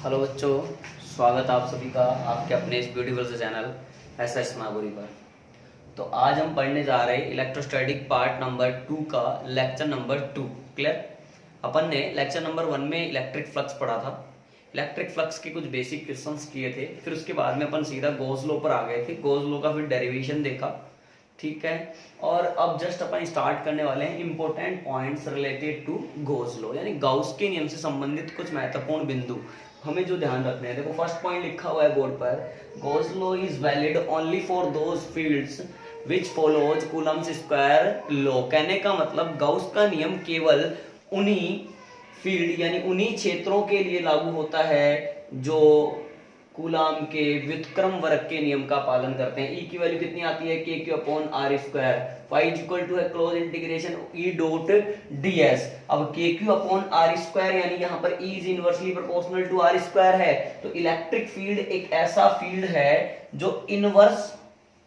Hello बच्चों, स्वागत आप सभी का आपके अपने इस ब्यूटीफुल से चैनल एसएस मागुरी पर। तो आज हम पढ़ने जा रहे हैं इलेक्ट्रोस्टैटिक पार्ट नंबर 2 का लेक्चर नंबर 2। क्लियर? अपन ने लेक्चर नंबर 1 में इलेक्ट्रिक फ्लक्स पढ़ा था। इलेक्ट्रिक फ्लक्स के कुछ बेसिक क्वेश्चंस किए थे, फिर उसके बाद में अपन सीधा गॉस लॉ पर आ गए थे। गॉस लॉ का फिर डेरिवेशन देखा, ठीक है। और अब जस्ट अपन स्टार्ट करने वाले हैं important points related to Gauss law, यानी गाउस के नियम से संबंधित कुछ महत्वपूर्ण बिंदु हमें जो ध्यान रखने हैं। देखो फर्स्ट पॉइंट लिखा हुआ है बोर्ड पर, Gauss law is valid only for those fields which follows Coulomb's square law. कहने का मतलब गाउस का नियम केवल उन्हीं फील्ड यानी उन्हीं क्षेत्रों के लिए लागू होता है जो कूलाम के व्युत्क्रम वर्ग के नियम का पालन करते हैं। ई की वैल्यू कितनी आती है? K Q upon R square. Phi is equal to है close integration E dot DS. अब K Q upon R square यानी यहाँ पर E is inversely proportional to R square है। तो इलेक्ट्रिक फील्ड एक ऐसा फील्ड है जो इनवर्स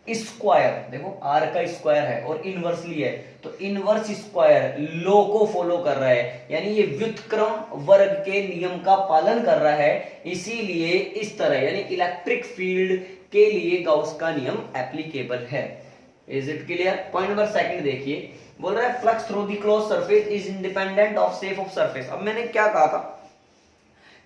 स्क्वायर, देखो आर का स्क्वायर है और इनवर्सली है, तो इनवर्स स्क्वायर लॉ को फॉलो कर रहा है, यानी ये व्युत्क्रम वर्ग के नियम का पालन कर रहा है। इसीलिए इस तरह यानी इलेक्ट्रिक फील्ड के लिए गाउस का नियम एप्लीकेबल है। Is it clear? Point number second देखिए, बोल रहा है flux through the close surface is independent of shape of surface. अब मैंने क्या कहा था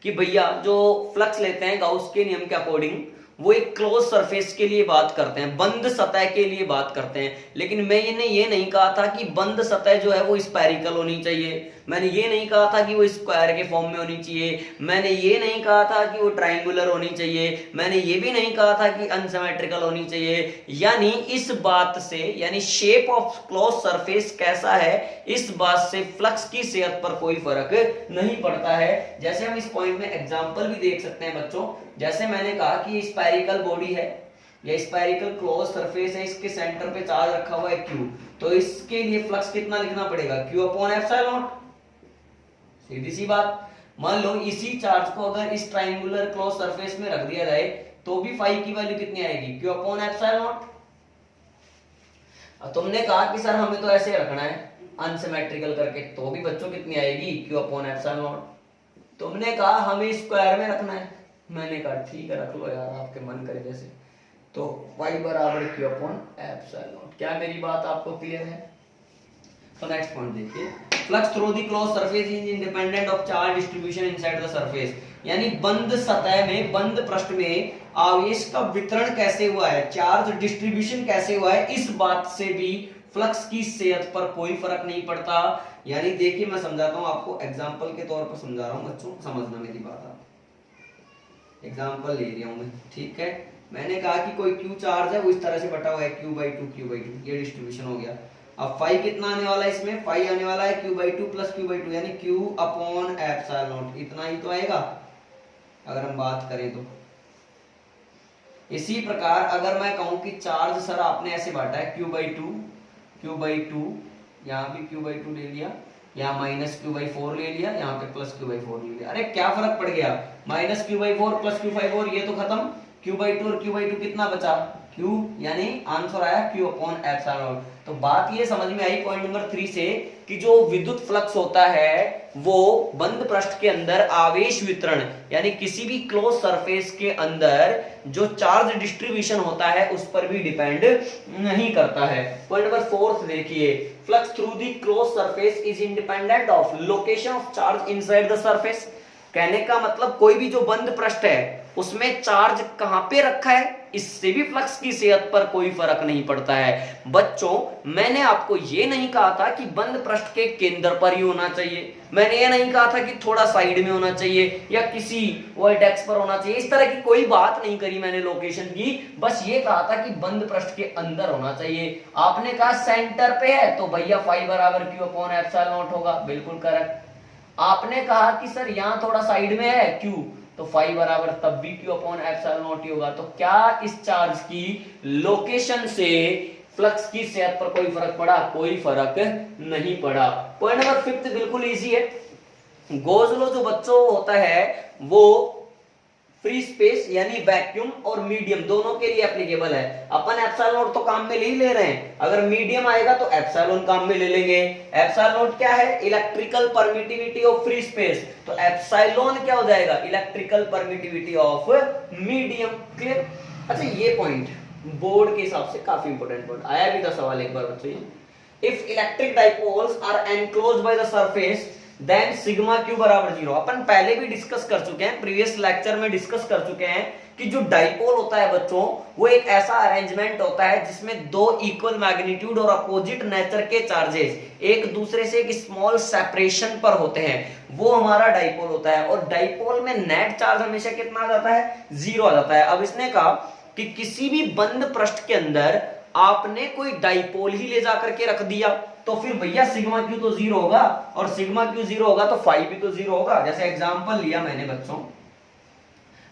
कि भैया जो फ्लक्स लेते हैं गाउस के नियम के अकॉर्डिंग वो एक क्लोज सरफेस के लिए बात करते हैं, बंद सतह के लिए बात करते हैं। लेकिन मैंने ये नहीं कहा था कि बंद सतह जो है वो स्फेरिकल होनी चाहिए, मैंने ये नहीं कहा था कि वो स्क्वायर के फॉर्म में होनी चाहिए, मैंने ये नहीं कहा था कि वो ट्रायंगुलर होनी चाहिए, मैंने ये भी नहीं कहा था कि अनसिमेट्रिकल होनी चाहिए। यानी इस बात से, यानी शेप ऑफ क्लोज सरफेस कैसा है, इस बात से फ्लक्स की सेहत पर कोई फर्क नहीं पड़ता है। जैसे हम इस पॉइंट में एग्जांपल भी देख सकते हैं बच्चों। जैसे मैंने कहा कि स्फेरिकल बॉडी है या स्फेरिकल क्लोज सरफेस है, इसके सेंटर पे चार्ज रखा हुआ है Q, तो इसके लिए फ्लक्स कितना लिखना पड़ेगा? Q upon epsilon naught. सीधी सी बात। मान लो इसी चार्ज को अगर इस ट्रायंगुलर क्लोज सरफेस में रख दिया जाए तो भी फाई की वैल्यू कितनी आएगी? Q upon epsilon not. तुमने कहा कि सर हमें तो ऐसे रखना है अनसिमेट्रिकल करके, तो भी बच्चों कितनी आएगी? Q upon epsilon not. तुमने कहा हमें स्क्वायर में रखना है, मैंने कहा ठीक है रख लो यार, आपके मन करे जैसे। तो y बराबर Q अपॉन एप्सिलॉन नॉट। क्या मेरी बात आपको क्लियर है? तो नेक्स्ट पॉइंट देखिए, flux through the close surface is independent of charge distribution inside the surface. यानी बंद सतह में, बंद पृष्ठ में आवेश का वितरण कैसे हुआ है, चार्ज डिस्ट्रीब्यूशन कैसे हुआ है, इस बात से भी फ्लक्स की सेहत पर कोई फर्क नहीं पड़ता। यानी देखिए मैं समझाता हूं आपको, एग्जांपल के तौर पर समझा रहा हूं बच्चों, समझना मेरी बात। आप एग्जांपल ले रहा हूं मैं, ठीक है। मैंने कहा कि कोई Q चार्ज है वो इस तरह से बटा हुआ है Q/2, ये डिस्ट्रीब्यूशन हो गया। अब फाई कितना आने वाला है इसमें? फाई आने वाला है Q/2 प्लस Q/2 यानी Q अपॉन एप्सिलॉन नॉट। इतना ही तो आएगा अगर हम बात करें तो। इसी प्रकार अगर मैं कहूं कि चार्ज सर आपने ऐसे बांटा है Q/2, यहाँ भी Q/2 ले लिया, यहाँ माइनस Q/4 ले लिया, यहाँ पे प्लस Q/4 ले लिया। अरे क्या फर्क पड़ गया? माइनस Q/4 प्लस Q/4 ये तो खत्म, Q/2 और Q/2 कितना बचा? Q, यानी आंसर आया Q अपॉन एप्सिलॉन नॉट। तो बात ये समझ में आई पॉइंट नंबर 3 से कि जो विद्युत फ्लक्स होता है वो बंद पृष्ठ के अंदर आवेश वितरण यानी किसी भी क्लोज सरफेस के अंदर जो चार्ज डिस्ट्रीब्यूशन होता है उस पर भी डिपेंड नहीं करता है। पॉइंट नंबर 4 देखिए, flux through the close surface is independent of location of charge inside the surface. कहने का मतलब कोई भी जो बंद पृष्ठ है उसमें चार्ज कहां पे रखा है, इससे भी फ्लक्स की सेहत पर कोई फर्क नहीं पड़ता है। बच्चों मैंने आपको ये नहीं कहा था कि बंद पृष्ठ के केंद्र पर ही होना चाहिए, मैंने ये नहीं कहा था कि थोड़ा साइड में होना चाहिए या किसी वर्टेक्स पर होना चाहिए, इस तरह की कोई बात नहीं करी मैंने लोकेशन की। बस ये कहा था कि बंद पृष्ठ के अंदर होना चाहिए। आपने कहा सेंटर पे है तो भैया फाई बराबर Q अपॉन एप्सिलॉन नॉट होगा, बिल्कुल करेक्ट। आपने कहा कि सर यहां थोड़ा साइड में है Q, तो फाई बराबर तब भी Q अपॉन एप्सिलॉन नॉट ही होगा। तो क्या इस चार्ज की लोकेशन से फ्लक्स की सेहत पर कोई फर्क पड़ा? कोई फर्क नहीं पड़ा। पॉइंट नंबर 5 बिल्कुल इजी है। गॉस लॉ जो बच्चों होता है वो फ्री स्पेस यानी वैक्यूम और मीडियम दोनों के लिए एप्लीकेबल है। अपन एप्सिलॉन नॉट तो काम में ले ही ले रहे हैं, अगर मीडियम आएगा तो एप्सिलॉन काम में ले लेंगे। एप्सिलॉन नॉट क्या है? Electrical permittivity of free space, तो एप्सिलॉन क्या हो जाएगा? Electrical permittivity of medium. Clear? अच्छा ये पॉइंट बोर्ड के हिसाब से काफी इंपॉर्टेंट पॉइंट आया भी था सवाल एक बार बच्चों। If electric dipoles are enclosed by the surface then sigma q बराबर 0। अपन पहले भी डिस्कस कर चुके हैं, प्रीवियस लेक्चर में डिस्कस कर चुके हैं कि जो डाइपोल होता है बच्चों वो एक ऐसा अरेंजमेंट होता है जिसमें दो इक्वल मैग्नीट्यूड और अपोजिट नेचर के चार्जेस एक दूसरे से एक स्मॉल सेपरेशन पर होते हैं, वो हमारा डाइपोल होता है। और डाइपोल में नेट चार्ज हमेशा कितना आ जाता है? 0 आ जाता है। अब इसने कहा कि किसी भी बंद पृष्ठ के अंदर आपने कोई डाइपोल ही ले जाकर के रख दिया तो फिर भैया सिग्मा क्यू तो 0 होगा, और सिग्मा क्यू 0 होगा तो फाई भी तो 0 होगा। जैसे एग्जांपल लिया मैंने बच्चों,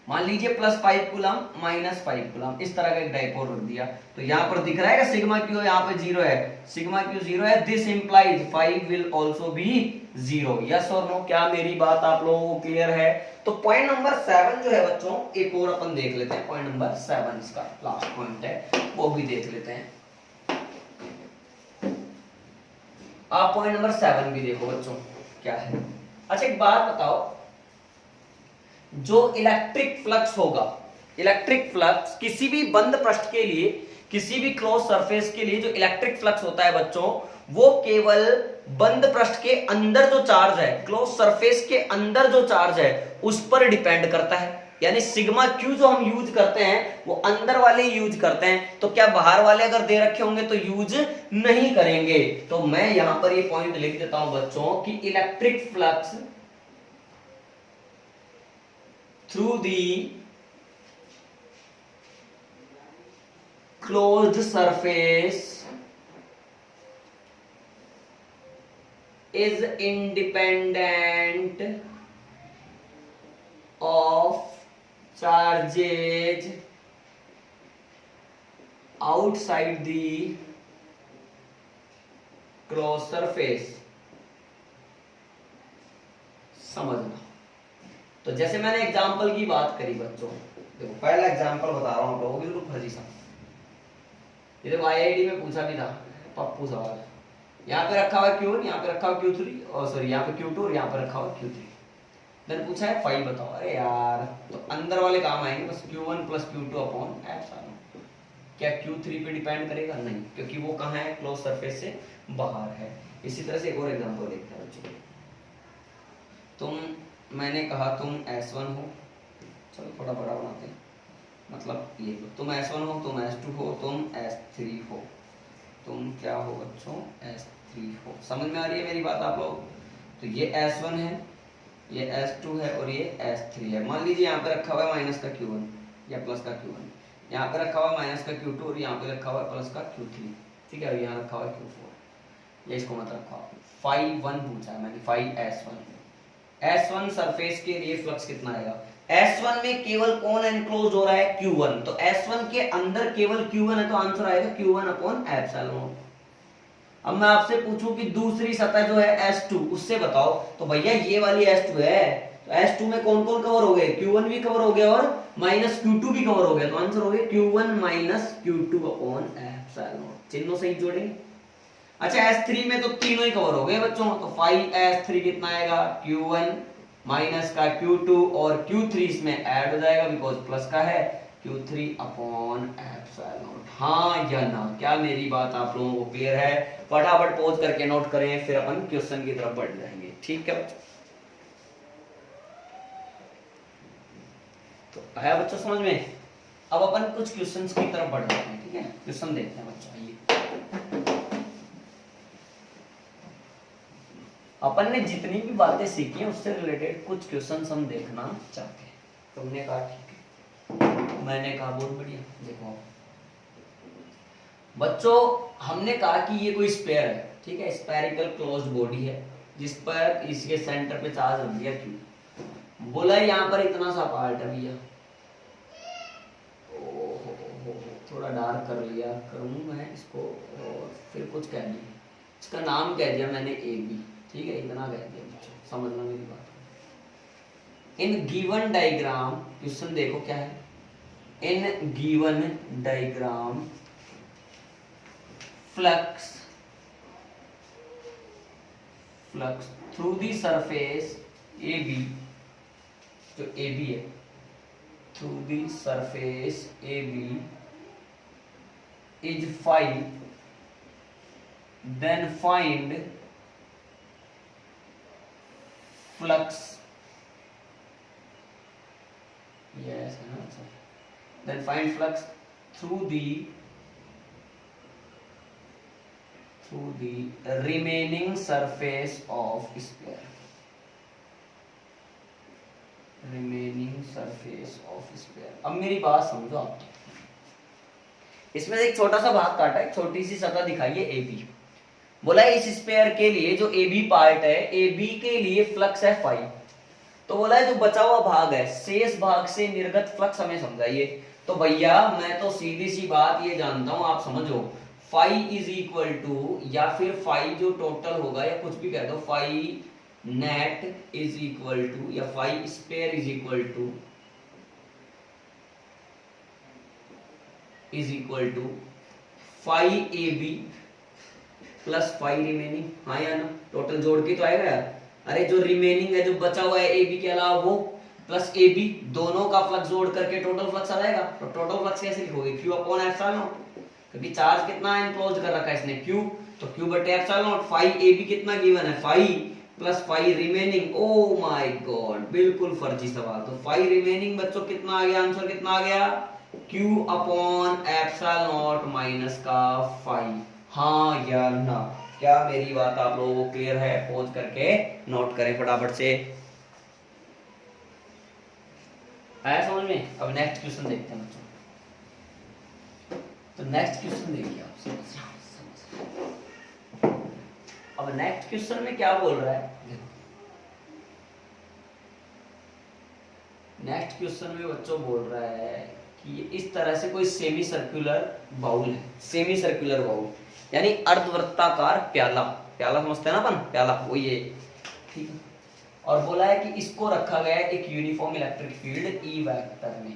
मान लीजिए +5 कूलम -5 कूलम, इस तरह का एक डाइपोल रख दिया, तो यहां पर दिख रहा है कि सिग्मा क्यू यहाँ पे 0 है, सिग्मा क्यू 0 है, this implies 5 will also be 0। Yes और नो? क्या मेरी बात आप लोगों को क्लियर है? तो पॉइंट नंबर 7 जो है बच्चों, एक और अपन देख लेते हैं। पॉइंट नंबर 7 इसका लास्ट पॉइंट है, वो भी देख लेते हैं। आप पॉइंट नंबर 7 भी देखो बच्चों क्या है। अच्छा एक बात बताओ, जो इलेक्ट्रिक फ्लक्स होगा, इलेक्ट्रिक फ्लक्स किसी भी बंद पृष्ठ के लिए, किसी भी क्लोज सरफेस के लिए जो इलेक्ट्रिक फ्लक्स होता है बच्चों, वो केवल बंद पृष्ठ के अंदर जो चार्ज है, क्लोज सरफेस के अंदर जो चार्ज है उस पर डिपेंड करता है। यानी सिग्मा क्यू जो हम यूज करते हैं वो अंदर वाले यूज करते हैं, तो क्या बाहर वाले अगर दे रखे होंगे तो यूज नहीं करेंगे। तो मैं यहां पर ये पॉइंट लिख देता हूं बच्चों कि electric flux through the closed surface is independent of charges outside the closed surface। समझना। तो जैसे मैंने एग्जाम्पल की बात करी बच्चों, देखो पहला एग्जाम्पल बता रहा हूं आप लोगों को, बिल्कुल फर्जी सा। ये देखो आईआईटी में पूछा भी था पप्पू सवाल, यहाँ पे रखा हुआ Q1, यहाँ पे रखा हुआ Q3, और सॉरी यहाँ पे Q2 और यहाँ पे रखा हुआ Q3। देन पूछा है फाई बताओ। अरे यार तो अंदर वाले काम आएंगे बस, Q1 + Q2 अपॉन एप्सिलॉन। क्या Q3 पे डिपेंड करेगा? नहीं, क्योंकि वो कहाँ है? क्लोज सरफेस से बाहर है। इसी तरह से एक और एग्जांपल देखते हैं बच्चों। मैंने कहा तुम S1 हो, चलो थोड़ा बड़ा बनाते हैं, मतलब ये तुम S1 हो, तुम S2 हो, तुम S3 हो, तुम क्या हो बच्चों? S3 हो। समझ में आ रही है मेरी बात आप लोग? तो ये S1 है, ये S2 है और ये S3 है। मान लीजिए यहाँ पे रखा हुआ है माइनस का Q1 या प्लस का Q1, यहाँ पे रखा हुआ है माइनस का Q2 और यहाँ पे रखा हुआ है प्लस का Q3, ठीक है, और यहाँ रखा हुआ है Q4, ये इसको मत रखा हुआ। फाई 1 पूछा है मैंने, फाई S1 सरफेस के लिए फ्लक्स कितना आएगा? S1 में केवल कौन एनक्लोज हो रहा है? Q1, तो S1 के अंदर केवल Q1 है, तो आंसर आएगा Q1 अपॉन एप्सिलॉन। अब मैं आपसे पूछूं कि दूसरी सतह जो है S2, उससे बताओ, तो भैया ये वाली S2 है, तो S2 में कौन कौन कवर हो गए? Q1 भी कवर हो गया और माइनस Q2 भी कवर हो गया, तो आंसर हो गया Q1 minus Q2 upon epsilon. चिन्हों सही जोड़ेंगे। अच्छा S3 में तो तीनों ही कवर हो गए बच्चों, तो फाई S3 कितना आएगा? Q1 माइनस का Q2 और Q3 इसमें ऐड हो जाएगा बिकॉज प्लस का है, Q3 अपॉन एप्सिलॉन। हाँ या ना? क्या मेरी बात आप लोगों को क्लियर है? फटाफट पॉज करके नोट करें, फिर अपन क्वेश्चन की तरफ बढ़ जाएंगे। ठीक है बच्चों? तो आया बच्चों समझ में? अब अपन कुछ क्वेश्चंस की तरफ बढ़ जाते हैं। ठीक है, क्वेश्चन देखते हैं बच्चों। आइए, अपन ने जितनी भी बातें सीखी हैं उससे रिलेटेड कुछ क्वेश्चंस हम देखना चाहते हैं। तुमने कहा ठीक है, मैंने कहा बहुत बढ़िया। देखो बच्चों, हमने कहा कि ये कोई स्फीयर है, ठीक है, स्फेरिकल क्लोज्ड बॉडी है जिस पर इसके सेंटर पे चार्ज रख दिया Q। बोला यहाँ पर इतना सा पार्ट है भैया, थोड़ा डार्क कर लिया करूँ मैं इसको, और फिर कुछ कह दिया, इसका नाम कह दिया मैंने AB, ठीक है, इतना कह दिया बच्चों, समझना मेरी बात। इन गिवन डायग्राम, क्वेश्चन देखो क्या है, in given diagram flux through the surface A B, जो ए बी है, through the surface A B is 5, then find flux, yes है ना, then find flux through the remaining surface of sphere, remaining surface of sphere। अब मेरी बात समझो आप, इसमें एक छोटा सा भाग काटा है, छोटी सी सतह दिखाई है ए बी, बोला है इस स्पेयर के लिए जो ए बी पार्ट है, ए बी के लिए फ्लक्स है 5, तो बोला है जो बचा हुआ भाग है, शेष भाग से निर्गत फ्लक्स हमें समझाइए। तो भैया मैं तो सीधी सी बात ये जानता हूं, आप समझो, फाई इज इक्वल टू, या फिर फाई जो टोटल होगा या कुछ भी कह दो, phi net is equal to, या phi sphere is equal to phi A B plus phi remaining, हाँ या ना, टोटल जोड़ के तो आएगा यार। अरे जो रिमेनिंग है, जो बचा हुआ है ए बी के अलावा, वो प्लस ए बी, दोनों का फ्लक्स जोड़ करके टोटल फ्लक्स आ जाएगा। तो टोटल फ्लक्स कैसे लिखोगे, क्यू अपॉन एप्सिलॉन नॉट, क्योंकि चार्ज कितना एनक्लोज कर रखा है इसने, क्यू, तो क्यू बटे epsilon naught. Phi A B कितना गिवन है, phi plus phi remaining. Oh my God, बिल्कुल फर्जी सवाल। तो फाई रिमेनिंग बच्चों कितना आ गया, आंसर कितना आ गया, Q upon epsilon not minus का फाई, हाँ या ना। क्या मेरी बात आप लोगों को क्लियर है? पॉज करके नोट करें फटाफट से, आया समझ में? अब नेक्स्ट क्वेश्चन देखते हैं बच्चों। तो नेक्स्ट क्वेश्चन देखिए आप, समझ। अब नेक्स्ट क्वेश्चन में क्या बोल रहा है, नेक्स्ट क्वेश्चन में बच्चों बोल रहा है कि इस तरह से कोई सेमी सर्कुलर बाउल है, सेमी सर्कुलर बाउल यानी अर्धवृत्ताकार प्याला, प्याला समझते हैं ना अपन, प्याला वो ये, ठीक है। और बोला है कि इसको रखा गया है एक uniform electric field E vector में,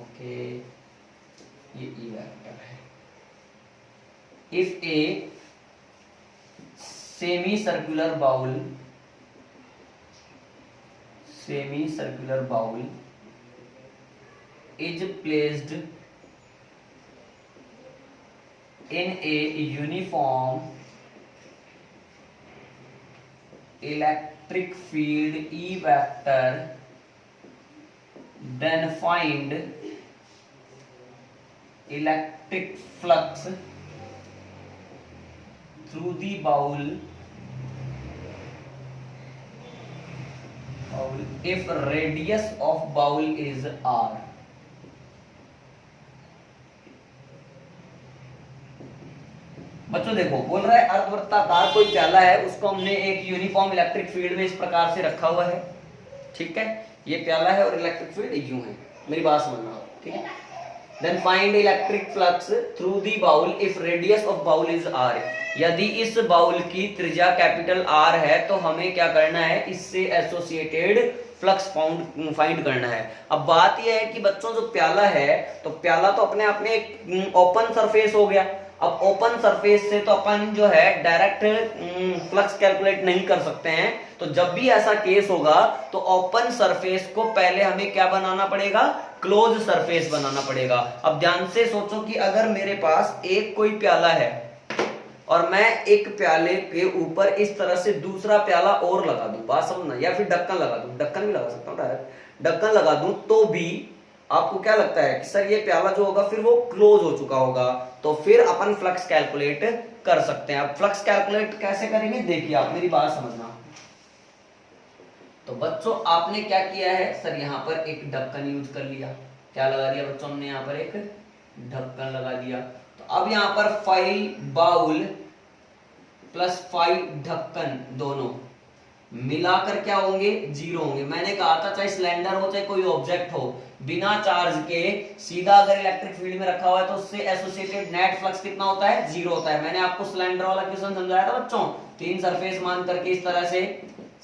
ओके, ये ई वेक्टर है। If a semi circular bowl is placed in a uniform electric field E vector, then find electric flux through the bowl if radius of bowl is r। बच्चों देखो, बोल रहा है अर्धवृत्ताकार कोई प्याला है, उसको हमने एक यूनिफॉर्म इलेक्ट्रिक फील्ड में इस प्रकार से रखा हुआ है, ठीक है। ये प्याला है और इलेक्ट्रिक फील्ड यूं है, मेरी बात समझना, ठीक है। Then find electric flux through the bowl if radius of bowl is r। यदि इस बाउल की त्रिज्या कैपिटल R है तो हमें क्या करना है, इससे एसोसिएटेड फ्लक्स फाइंड करना है। अब बात यह है कि बच्चों जो प्याला है, तो प्याला तो अपने आप में एक ओपन सरफेस हो गया। अब ओपन सरफेस से तो अपन जो है डायरेक्ट फ्लक्स कैलकुलेट नहीं कर सकते हैं, तो जब भी ऐसा केस होगा तो ओपन सरफेस को पहले हमें क्या बनाना पड़ेगा, क्लोज सरफेस बनाना पड़ेगा। अब ध्यान से सोचो कि अगर मेरे पास एक कोई प्याला है और मैं एक प्याले के ऊपर इस तरह से दूसरा प्याला और लगा दूं, बात समझना, या फिर ढक्कन लगा दूं, ढक्कन भी लगा सकता हूं डायरेक्ट, ढक्कन लगा दूं, तो भी आपको क्या लगता है कि सर ये प्याला जो होगा फिर वो क्लोज हो चुका होगा, तो फिर अपन फ्लक्स कैलकुलेट कर सकते हैं। अब फ्लक्स कैलकुलेट कैसे करेंगे, देखिए आप मेरी बात समझना। तो बच्चों आपने क्या किया है, सर यहाँ पर एक ढक्कन यूज कर लिया, क्या लगा दिया बच्चों, हमने यहाँ पर एक ढक्कन लगा दिया। तो अब यहाँ पर 5 बाउल प्लस 5 ढक्कन दोनों मिलाकर क्या होंगे, 0 होंगे। मैंने कहा था चाहे सिलेंडर हो चाहे कोई ऑब्जेक्ट हो, बिना चार्ज के सीधा अगर इलेक्ट्रिक फील्ड में रखा हुआ है तो उससे एसोसिएटेड नेट फ्लक्स कितना होता है, 0 होता है। मैंने आपको सिलेंडर वाला क्वेश्चन समझाया था बच्चों, 3 सरफेस मान करके इस तरह से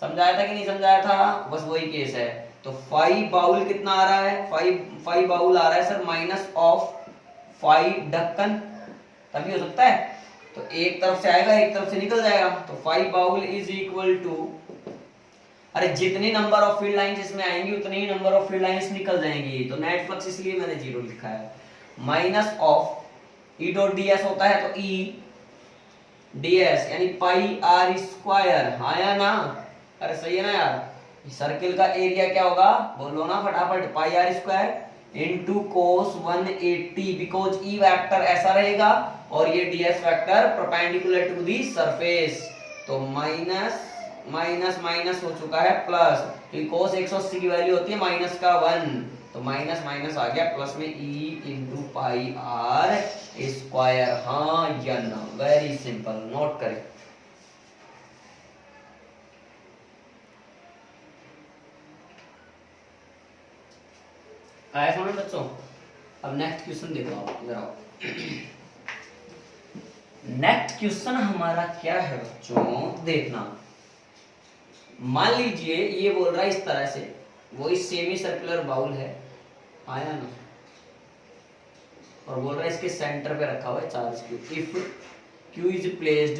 समझाया था कि नहीं समझाया था? बस वही केस है। तो 5 बाउल कितना आ रहा है? 5 बाउल आ रहा है सर माइनस ऑफ 5 ढक्कन, तभी हो सकता है। तो एक तरफ से आएगा एक तरफ से निकल जाएगा, तो 5 बाउल इज इक्वल टू, अरे जितनी नंबर ऑफ फील्ड लाइंस इसमें आएंगी उतनी ही नंबर ऑफ फील्ड लाइंस निकल जाएंगी, तो नेट फ्लक्स इसलिए मैंने 0 लिखा है। Minus of E dot D S होता है तो ई डी एस यानी पाई आर स्क्वायर, हाँ या ना? अरे सही है ना यार? सर्किल का एरिया क्या होगा बोलो ना फटाफट, pi are square into cos 180, because E vector ऐसा रहेगा और ये ds vector perpendicular to the surface. तो माइनस माइनस माइनस हो चुका है प्लस, तो कोस 180 की वैल्यू होती है माइनस का 1, तो माइनस माइनस आ गया प्लस में e into pi are square, हाँ या ना? वेरी सिंपल, नोट करें। आया समझ बच्चों? अब नेक्स्ट क्वेश्चन देखो आप, इधर आओ। नेक्स्ट क्वेश्चन हमारा क्या है बच्चों, देखना। मान लीजिए ये बोल रहा है इस तरह से, वो इस सेमी सर्कुलर बाउल है, आया ना? और बोल रहा है इसके सेंटर पे रखा हुआ है charge q. If q is placed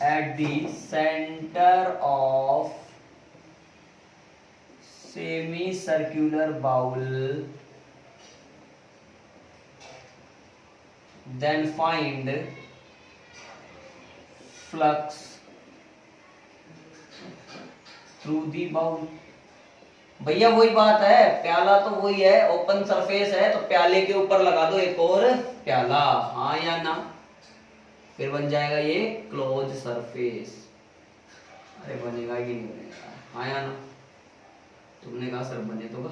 at the centre of semi circular bowl, then find flux through the bowl। भैया वही बात है, प्याला तो वही है, ओपन सरफेस है तो प्याले के ऊपर लगा दो एक और प्याला, हाँ या ना? फिर बन जाएगा ये क्लोज सरफेस। अरे बनेगा कि नहीं बनेगा, हाँ या ना? तुमने कहा सर बने तो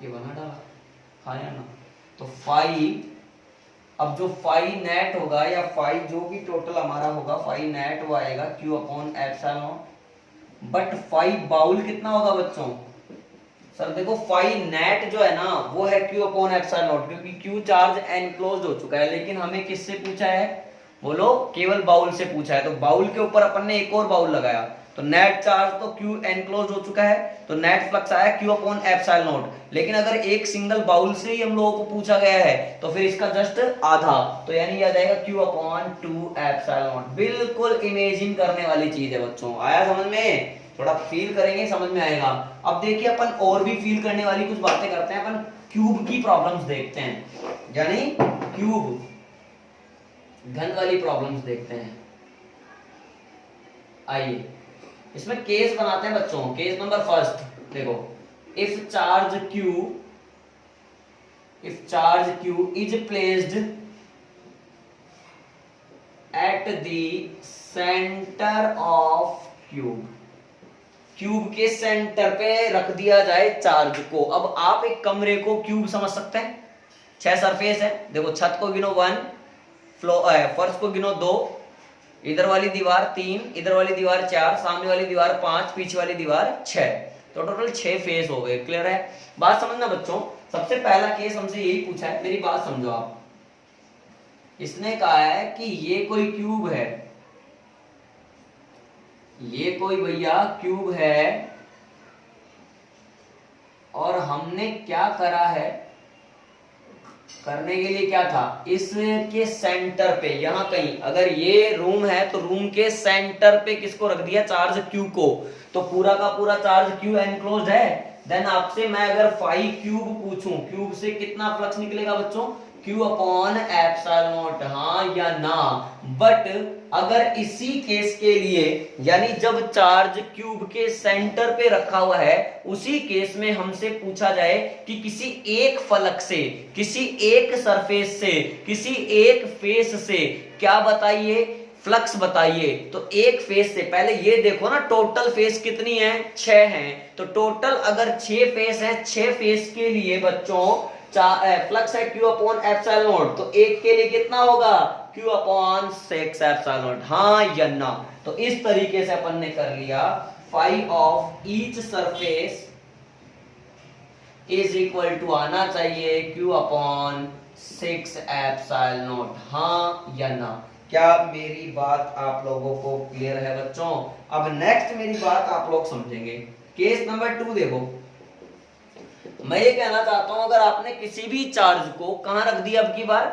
ये बना डाला, हाँ या ना? तो फाई, अब जो फाई नेट होगा या फाई जो भी टोटल हमारा होगा, फाई नेट वो आएगा q upon epsilon. But phi bowl कितना होगा बच्चों? सर देखो फाई नेट जो है ना वो है क्यू अपॉन एप्सिलॉन, क्योंकि क्यू चार्ज एनक्लोज्ड हो चुका है। लेकिन हमें किससे पूछा है बोलो? केवल बाउल से पूछा है, तो बाउल के ऊपर अपन ने एक और बाउल लगाया, तो नेट चार्ज तो क्यू एनक्लोज हो चुका है, तो नेट फ्लक्स आया क्यू अपॉन एप्सिलॉन नॉट। लेकिन अगर एक सिंगल बाउल से ही हम लोगों को पूछा गया है तो फिर इसका जस्ट आधा, तो यानी आ जाएगा क्यू अपॉन 2 एप्सिलॉन नॉट। बिल्कुल इमेजिन करने वाली चीज है बच्चों, आया समझ में? थोड़ा फील करेंगे समझ में आएगा। अब देखिए अपन और भी फील करने वाली कुछ बातें करते हैं, अपन क्यूब की प्रॉब्लम्स देखते हैं, यानी क्यूब घन वाली प्रॉब्लम्स देखते हैं। आइए इसमें केस बनाते हैं बच्चों। केस नंबर फर्स्ट देखो, if charge Q is placed at the centre of cube के सेंटर पे रख दिया जाए चार्ज को। अब आप एक कमरे को क्यूब समझ सकते हैं, 6 सरफेस है, देखो छत को गिनो 1, फर्श को गिनो 2, इधर वाली दीवार 3, इधर वाली दीवार 4, सामने वाली दीवार 5, पीछे वाली दीवार 6, तो टोटल 6 फेस हो गए। क्लियर है? बात समझना बच्चों। सबसे पहला केस हमसे यही पूछा है, मेरी बात समझो आप। इसने कहा है कि ये कोई क्यूब है, ये कोई भैया क्यूब है, और हमने क्या करा है, करने के लिए क्या था, इसके सेंटर पे यहां कहीं, अगर ये रूम है तो रूम के सेंटर पे किसको रख दिया? चार्ज Q को। तो पूरा का पूरा चार्ज Q एनक्लोज्ड है। देन आपसे मैं अगर फाई क्यूब पूछूं, क्यूब से कितना फ्लक्स निकलेगा बच्चों? Q अपॉन एप्सिलॉन नॉट, हाँ या ना? बट अगर इसी केस के लिए, यानी जब चार्ज क्यूब के सेंटर पे रखा हुआ है, उसी केस में हमसे पूछा जाए कि किसी एक फलक से, किसी एक सरफेस से, किसी एक फेस से क्या बताइए? फ्लक्स बताइए। तो एक फेस से, पहले ये देखो ना टोटल फेस कितनी है? 6 हैं। तो टोटल अगर 6 फेस है, 6 फेस के लिए बच्चों फ्लक्स है Q अपॉन एप्सिलॉन नॉट, तो एक के लिए कितना होगा? Q अपॉन 6 एप्सिलॉन नॉट, हाँ या ना? तो इस तरीके से अपन ने कर लिया phi of each surface is equal to आना चाहिए Q अपॉन 6 एप्सिलॉन नॉट, हाँ या ना? क्या मेरी बात आप लोगों को क्लियर है बच्चों? अब नेक्स्ट मेरी बात आप लोग समझेंगे। केस नंबर 2 देखो, मैं ये कहना चाहता हूं, अगर आपने किसी भी चार्ज को कहां रख दिया, अब की बार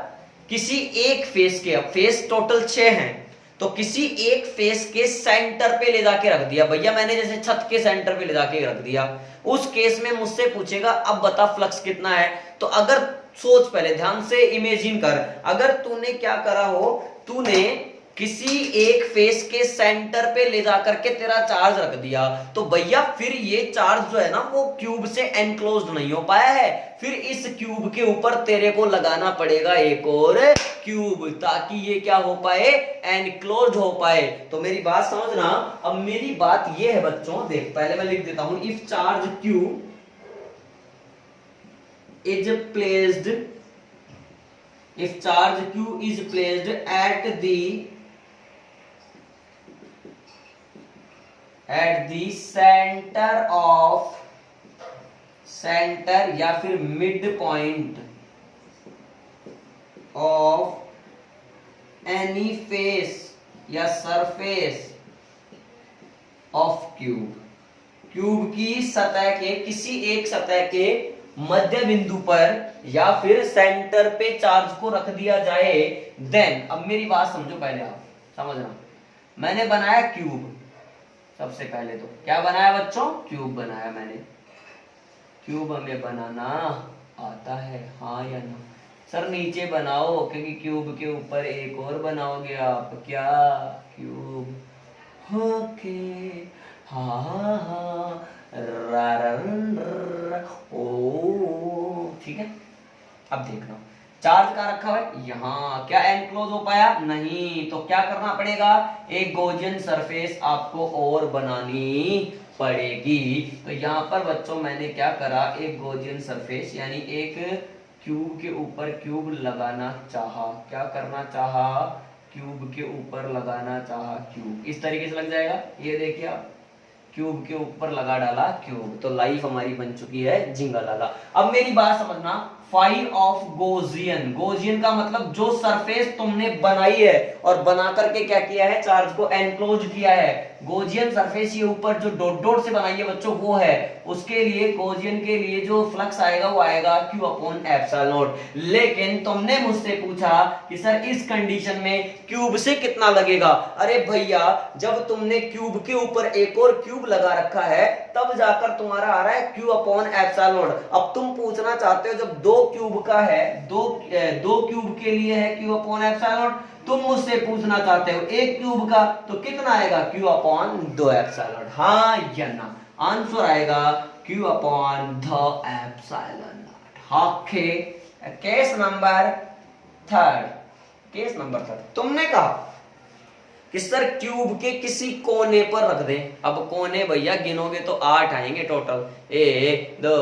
किसी एक फेस के, अब फेस टोटल 6 हैं, तो किसी एक फेस के सेंटर पे ले जाके रख दिया भैया मैंने, जैसे छत के सेंटर पे ले जाके रख दिया, उस केस में मुझसे पूछेगा अब बता फ्लक्स कितना है। तो अगर सोच, पहले ध्यान से इमेजिन कर, अगर तूने क्या करा हो, तूने किसी एक फेस के सेंटर पे ले जाकर के तेरा चार्ज रख दिया, तो भैया फिर ये चार्ज जो है ना वो क्यूब से एनक्लोज्ड नहीं हो पाया है, फिर इस क्यूब के ऊपर तेरे को लगाना पड़ेगा एक और क्यूब, ताकि ये क्या हो पाए, एनक्लोज्ड हो पाए। तो मेरी बात समझना, अब मेरी बात ये है बच्चों, देख पहले मैं लिख देता हूं, if charge Q is placed, if charge q is placed at the center of, center या फिर mid point of any face या सरफेस ऑफ क्यूब, क्यूब की सतह के किसी एक सतह के मध्य बिंदु पर या फिर सेंटर पे चार्ज को रख दिया जाए, देन, अब मेरी बात समझो, पहले आप समझना, मैंने बनाया क्यूब, सबसे पहले तो क्या बनाया बच्चों, क्यूब बनाया मैंने। क्यूब हमें बनाना आता है, हाँ या ना? सर नीचे बनाओ, क्योंकि क्यूब के ऊपर एक और बनाओगे आप, क्या, क्यूब, ओके, हाँ हाँ हाँ, ओ, ठीक है। अब देखना, चार्ज कहाँ रखा हुआ है, यहाँ, क्या एनक्लोज हो पाया, नहीं, तो क्या करना पड़ेगा, एक गॉसियन सरफेस आपको और बनानी पड़ेगी। तो यहाँ पर बच्चों मैंने क्या करा, एक गॉसियन सरफेस यानी एक क्यूब के ऊपर क्यूब लगाना चाहा, क्या करना चाहा, क्यूब के ऊपर लगाना चाहा क्यूब, इस तरीके से लग जाएगा, ये देखिए आप, क्यूब के ऊपर लगा डाला क्यूब, तो लाइफ हमारी बन चुकी है झिंगा लाला। अब मेरी बात समझना, फाई ऑफ गॉसियन, गॉसियन का मतलब जो सरफेस तुमने बनाई है और बना करके क्या किया है, चार्ज को एनक्लोज किया है, गॉसियन सरफेस ये ऊपर जो डॉट डॉट से बनाई है बच्चों वो है, उसके लिए गॉसियन के लिए जो फ्लक्स आएगा वो आएगा Q अपॉन एप्सिलॉन नॉट। लेकिन तुमने मुझसे पूछा कि सर इस कंडीशन में क्यूब से कितना लगेगा, अरे भैया जब तुमने क्यूब के ऊपर एक और क्यूब लगा रखा है तब जाकर तुम्हारा आ रहा है Q अपॉन एप्सिलॉन नॉट। अब तुम पूछना चाहते हो जब दो क्यूब का है, दो क्यूब के लिए है Q अपॉन एप्सिलॉन नॉट, तुम मुझसे पूछना चाहते हो एक क्यूब का, तो कितना आएगा, Q अपॉन 2 एप्सिलॉन, हाँ या ना? आंसर आएगा Q upon the epsilon not. Okay, case number third, case number third, तुमने कहा कि सर क्यूब के किसी कोने पर रख दें। अब कोने भैया गिनोगे तो 8 आएंगे टोटल, 1 2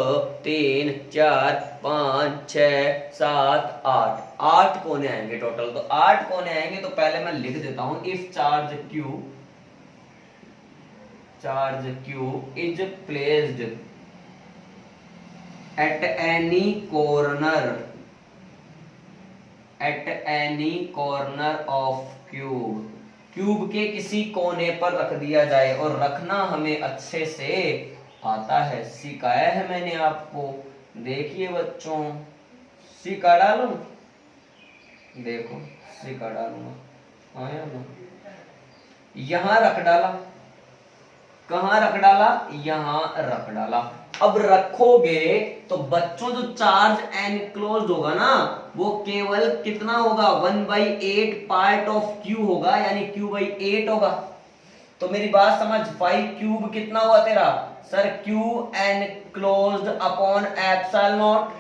3 4 5 6 7 8, 8 कोने आएंगे टोटल। तो 8 कोने आएंगे तो पहले मैं लिख देता हूं, if charge Q is placed at any corner of cube, cube के किसी कोने पर रख दिया जाए, और रखना हमें अच्छे से आता है, सिखाया है मैंने आपको। देखिए बच्चों, सिखा डालूं, देखो सिखा डालूंगा, आया ना? यहां रख डाला, कहां रख डाला, यहां रख डाला। अब रखोगे तो बच्चों जो चार्ज एनक्लोज्ड होगा ना वो केवल कितना होगा, 1/8 पार्ट ऑफ क्यू होगा, यानी Q/8 होगा। तो मेरी बात समझ, 5 क्यूब कितना हुआ तेरा, sir Q enclosed upon epsilon not.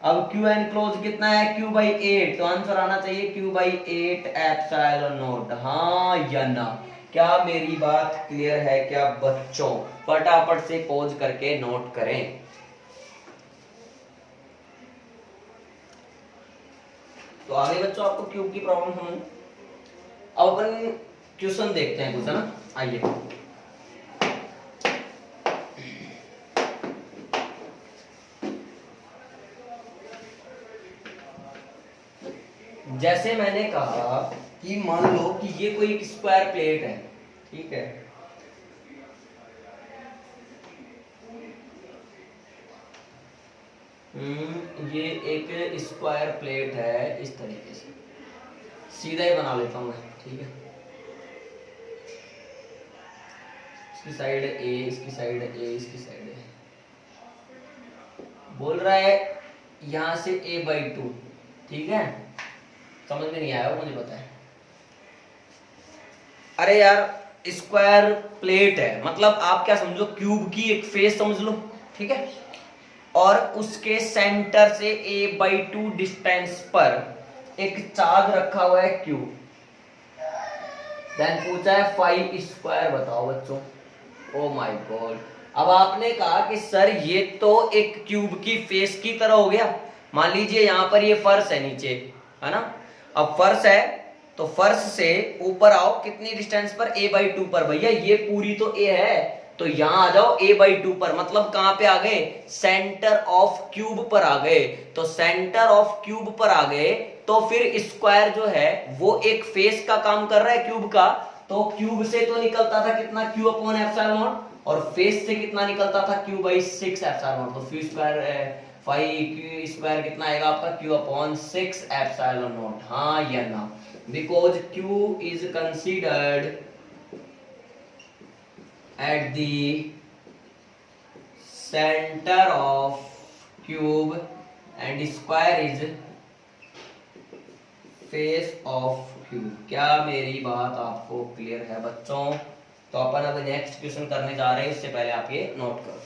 अब Q एनक्लोज्ड कितना है, Q/8, तो आंसर आना चाहिए Q/8 एप्सिलॉन नॉट, हाँ या ना? क्या मेरी बात क्लियर है क्या बच्चों? फटाफट से पॉज करके नोट करें। तो आगे बच्चों आपको क्यूब की प्रॉब्लम समझ। अब अपन क्वेश्चन देखते हैं कुछ, है ना? आइए, जैसे मैंने कहा कि मान लो कि ये कोई एक स्क्वायर प्लेट है, ठीक है, ये एक स्क्वायर प्लेट है इस तरीके से, सीधा ही बना लेता हूं मैं, ठीक है, इसकी साइड ए, इसकी साइड ए, इसकी साइड ए, बोल रहा है यहां से a/2, ठीक है, समझ में नहीं आया मुझे पता है। अरे यार स्क्वायर प्लेट है, मतलब आप क्या समझो, क्यूब की एक फेस समझ लो, ठीक है, और उसके सेंटर से a/2 डिस्टेंस पर एक चार्ज रखा हुआ है क्यूब। देन पूछा है 5 स्क्वायर बताओ बच्चों। ओ माय गॉड, अब आपने कहा कि सर ये तो एक क्यूब की फेस की तरह हो गया। मान लीजिए यहां पर ये फर्श है नीचे, है ना, अब फर्श है तो फर्श से ऊपर आओ कितनी डिस्टेंस पर, a/2 पर। भैया ये पूरी तो a है, तो यहां आ जाओ a/2 पर, मतलब कहां पे आ गए, सेंटर ऑफ क्यूब पर आ गए। तो सेंटर ऑफ क्यूब पर आ गए तो फिर स्क्वायर जो है वो एक फेस का काम कर रहा है क्यूब का, तो क्यूब से तो निकलता था कितना, q अपॉन एप्सिलॉन नॉट, और फेस से कितना निकलता था, q/6 एप्सिलॉन नॉट। तो q स्क्वायर 5q स्क्वायर कितना आएगा आपका, q अपॉन 6 एप्सिलॉन नॉट। हाँ या ना, because q is considered eight the centre of cube and square is face of cube. क्या मेरी बात आपको क्लियर है बच्चों? तो अपन अब नेक्स्ट क्वेश्चन करने जा रहे हैं, उससे पहले आप ये नोट करो।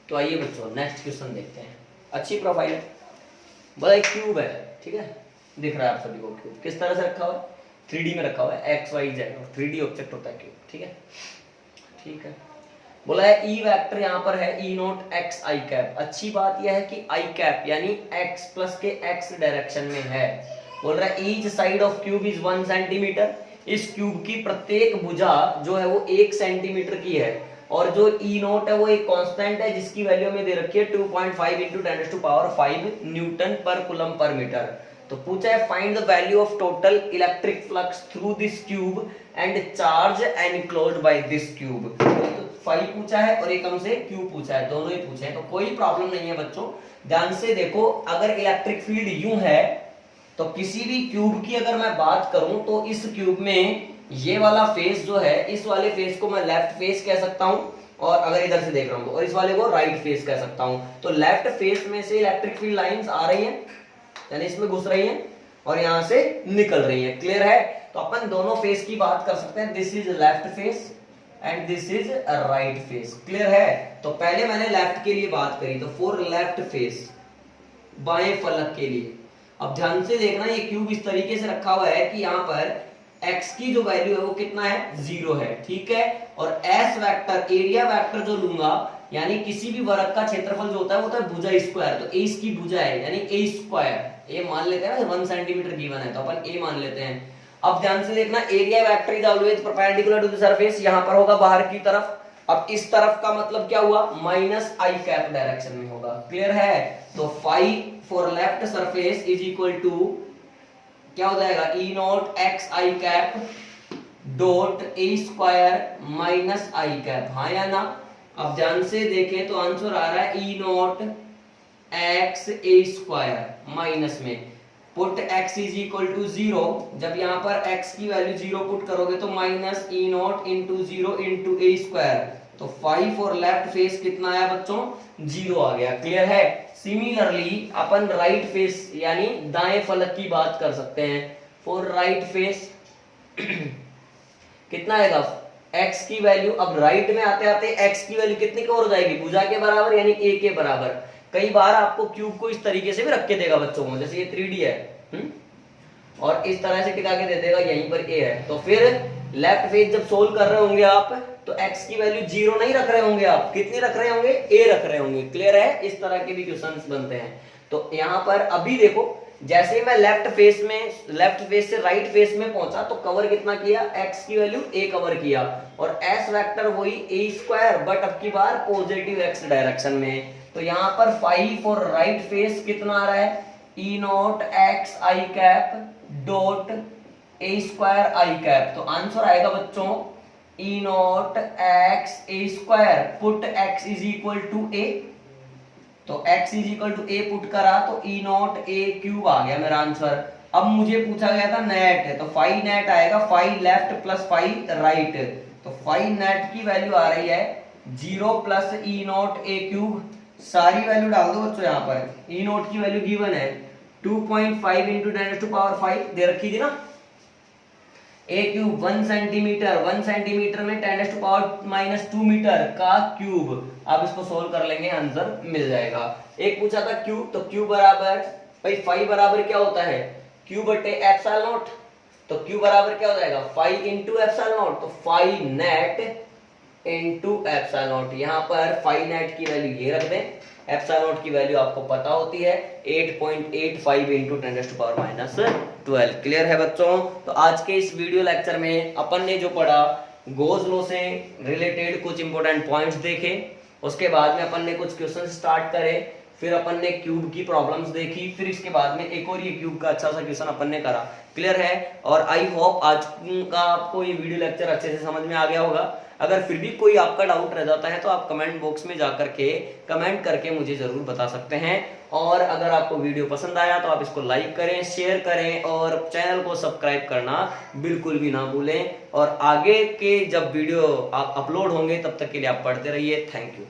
तो आइए बच्चों नेक्स्ट क्वेश्चन देखते हैं। अच्छी प्रोफाइल है, बड़ा एक क्यूब है, ठीक है, दिख रहा है आप सभी को। क्यूब किस तरह से रखा हुआ है, 3D में रखा हुआ है, एक्स वाई जेड, और 3D ऑब्जेक्ट होता है क्यूब, ठीक है, ठीक है। बोला है ई वेक्टर यहाँ पर है ई नोट एक्स आई कैप। अच्छी बात यह है कि आई कैप यानी एक्स प्लस के एक्स डायरेक्शन में है। बोल रहा है each side of cube is 1 centimetre. इस क्यूब की प्रत्येक भुजा जो है वो 1 सेंटीमीटर की है, और जो ई नोट है वो एक कांस्टेंट है जिसकी वैल्यू में दे रखी है 2.5 इंटू 10⁵ न्यूटन पर कूलम पर मीटर। तो पूछा है find the value of total electric flux through this cube and charge enclosed by this cube. तो 5 पूछा है और एक हमसे क्यूब पूछा है, दोनों ही पूछे हैं, तो कोई प्रॉब्लम नहीं है बच्चों। ध्यान से देखो, अगर इलेक्ट्रिक फील्ड यूं है तो किसी भी क्यूब की अगर मैं बात करूं तो इस क्यूब में ये वाला फेस जो है, इस वाले फेस को मैं लेफ्ट फेस कह सकता हूं, और अगर इधर से देख रहा हूं तो, और इस वाले को राइट फेस कह सकता हूं। तो लेफ्ट फेस में से इलेक्ट्रिक फील्ड लाइंस आ रही हैं, यानी इसमें घुस रही हैं और यहां से निकल रही हैं। क्लियर है? तो अपन दोनों फेस की बात कर सकते हैं, this is left face and this is right face. Clear है? तो पहले मैंने लेफ्ट के लिए बात करी, तो फॉर लेफ्ट फेस, बाएं फलक के लिए। अब ध्यान से देखना, ये क्यूब इस तरीके से रखा हुआ है कि यहाँ पर x की जो वैल्यू है वो कितना है, 0 है, ठीक है। और s वेक्टर, एरिया वेक्टर जो लूंगा, यानी किसी भी वर्ग का क्षेत्रफल जो होता है वो होता है भुजा स्क्वायर। तो a इसकी भुजा है, यानी a स्क्वायर, a मान लेते हैं ना, 1 सेंटीमीटर गिवन है तो अपन a मान लेते हैं। अब ध्यान से देखना, area vector is always perpendicular to the surface, यहां पर होगा बाहर की तरफ। अब इस तरफ का मतलब क्या हुआ, माइनस आई कैप डायरेक्शन में होगा। क्लियर है? तो 5 for left surface is equal to क्या हो जाएगा, E naught X I cap dot A square minus I cap. हाँ या ना? अब ध्यान से देखें तो आंसर आ रहा है E naught X A square minus में put x is equal to 0। जब यहाँ पर x की वैल्यू 0 पुट करोगे तो minus E not into 0 into A square. तो 5 और लेफ्ट फेस कितना आया बच्चों, 0 आ गया। क्लियर है? सिमिलरली अपन राइट फेस यानी दाएं फलक की बात कर सकते हैं। फॉर राइट फेस कितना आएगा, x की वैल्यू, अब राइट में आते आते x की वैल्यू कितनी कवर हो जाएगी, भुजा के बराबर यानी a के बराबर। कई बार आपको क्यूब को इस तरीके से भी रख के देगा बच्चों को, जैसे ये 3D है, और इस तरह से टिका के दे देगा, यहीं पर a है। तो फिर लेफ्ट फेस जब सोल्व कर रहे होंगे आप तो x की वैल्यू 0 नहीं रख रहे होंगे आप, कितनी रख रहे होंगे, a रख रहे होंगे। क्लियर है? इस तरह के भी क्वेश्चंस बनते हैं। तो यहाँ पर अभी देखो, जैसे मैं लेफ्ट फेस से राइट फेस में पहुंचा तो कवर कितना किया, x की वैल्यू a कवर किया, और s वेक्टर वही a स्क्वायर, बट अब की बार पॉजिटिव x डायरेक्शन में। तो यहाँ पर 5 और राइट फेस कितना आ रहा है, E naught X I cap dot A square I cap. तो आंसर आएगा बच्चों E naught X A square, put X is equal to A, तो x is equal to A put करा तो ई नॉट ए क्यूब आ गया मेरा answer. अब मुझे पूछा गया था नेट है, तो फाई नेट आएगा phi left plus phi right, तो फाई नेट की वैल्यू आ रही है 0 plus E naught a cube. सारी वैल्यू डाल दो बच्चों, यहाँ पर ई नॉट की वैल्यू गिवन है 2.5 इंटू 10⁻⁵ दे रखी थी ना। ए क्यूब 1 सेंटीमीटर, 1 सेंटीमीटर में 10⁻⁻2 मीटर का क्यूब। अब इसको सोल्व कर लेंगे, आंसर मिल जाएगा। एक पूछा था क्यूब, तो क्यूब बराबर भाई फाई बराबर क्या होता है क्यूब बटे एप्सिलॉन नॉट, तो क्यूब बराबर क्या हो जाएगा फाई इंटू एप्सिलॉन नॉट, तो phi net into epsilon naught. यहाँ पर फाई नेट की वैल्यू ये रख दें, एप्सिलॉन नॉट की वैल्यू आपको पता होती है 8.85 इंटू 10⁻12। क्लियर है बच्चों। तो आज के इस वीडियो लेक्चर में अपन ने जो पढ़ा गॉस लॉ से रिलेटेड कुछ इंपॉर्टेंट पॉइंट्स देखे, उसके बाद में अपन ने कुछ क्वेश्चन स्टार्ट करे, फिर अपन ने क्यूब की प्रॉब्लम्स देखी, फिर इसके बाद में एक और ये क्यूब का अच्छा सा क्वेश्चन अपन ने करा। क्लियर है। और आई होप आज का आपको ये वीडियो लेक्चर अच्छे से समझ में आ गया होगा। अगर फिर भी कोई आपका डाउट रह जाता है तो आप कमेंट बॉक्स में जाकर के कमेंट करके मुझे जरूर बता सकते हैं। और अगर आपको वीडियो पसंद आया तो आप इसको लाइक करें, शेयर करें और चैनल को सब्सक्राइब करना बिल्कुल भी ना भूलें। और आगे के जब वीडियो आप अपलोड होंगे तब तक के लिए आप पढ़ते रहिए। Thank you.